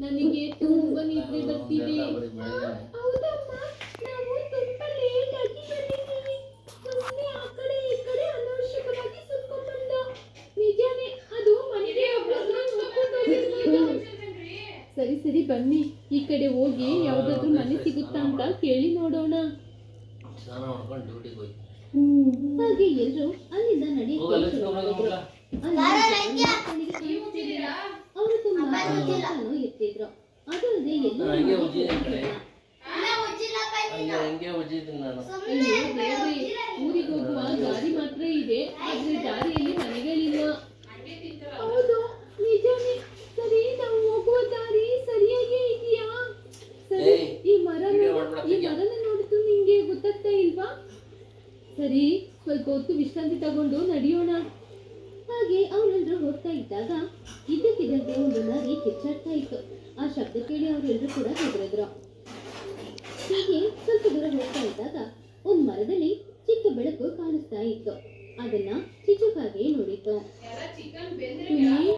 ನನಗೆ ತುಂಬಾ ನಿದ್ರೆ ಬರ್ತಿದೆ. ಹೌದಮ್ಮ, ನಾವು ತುಂಬಾ ಲೇಟ್ ಆಗಿ ಬಂದಿದ್ದೀವಿ. ಸುಮ್ಮನೆ ಆ ಕಡೆ ಈ ಕಡೆ ಅನಾವಶ್ಯಕವಾಗಿ ಸುತ್ಕೊಂಡ್ಬಂದ. ನಿಜಾನೇ, ಅದು ಮನೆಗೆ ಸರಿ ಸರಿ ಬನ್ನಿ, ಈ ಕಡೆ ಹೋಗಿ ಯಾವ್ದಾದ್ರು ಮನೆ ಸಿಗುತ್ತಾ ಅಂತ ಕೇಳಿ ನೋಡೋಣ. ಹಾಗೆ ಎಲ್ರು ಅಲ್ಲಿಂದ ನಡೆಯಕ್ಕೆ ಅವರು ತುಂಬಾ ಇರ್ತಿದ್ರು. ಅದು ಅದೇ ಊರಿಗೆ ಹೋಗುವ ದಾರಿ ಮಾತ್ರ ಇದೆ, ಆದ್ರೆ ದಾರಿಯಲ್ಲಿ ಮನೆಗಳಿಲ್ಲ. ಹೌದು, ನಿಜಾನೇ. ಸರಿ, ನಾವು ಹೋಗುವ ದಾರಿ ಸರಿಯಾಗಿ ಇದೆಯಾ? ಸರಿ, ಈ ಮರನ ನೋಡಿದ್ದು ನಿಂಗೆ ಗೊತ್ತಾಗ್ತಾ ಇಲ್ವಾ? ಸರಿ, ಸ್ವಲ್ಪ ಹೊತ್ತು ವಿಶ್ರಾಂತಿ ತಗೊಂಡು ನಡೆಯೋಣ. ಹಾಗೆ ಅವರೆಲ್ಲರೂ ಹೋಗ್ತಾ ಇದ್ದಾಗ ಇದ್ದಕ್ಕಿದ್ದಂತೆ ಒಂದು ನರಿ ಕಿಚ್ಚಾಡ್ತಾ ಇತ್ತು. ಆ ಶಬ್ದ ಕೇಳಿ ಅವರೆಲ್ಲರೂ ಕೂಡ ಹೆದರಿದ್ರು. ಹೀಗೆ ಸ್ವಲ್ಪ ದೂರ ಹೋಗ್ತಾ ಇದ್ದಾಗ ಒಂದು ಮರದಲ್ಲಿ ಚಿಕ್ಕ ಬೆಳಕು ಕಾಣಿಸ್ತಾ ಇತ್ತು. ಅದನ್ನ ಚಿಚುಕಾಗೆ ನೋಡಿತ್ತು.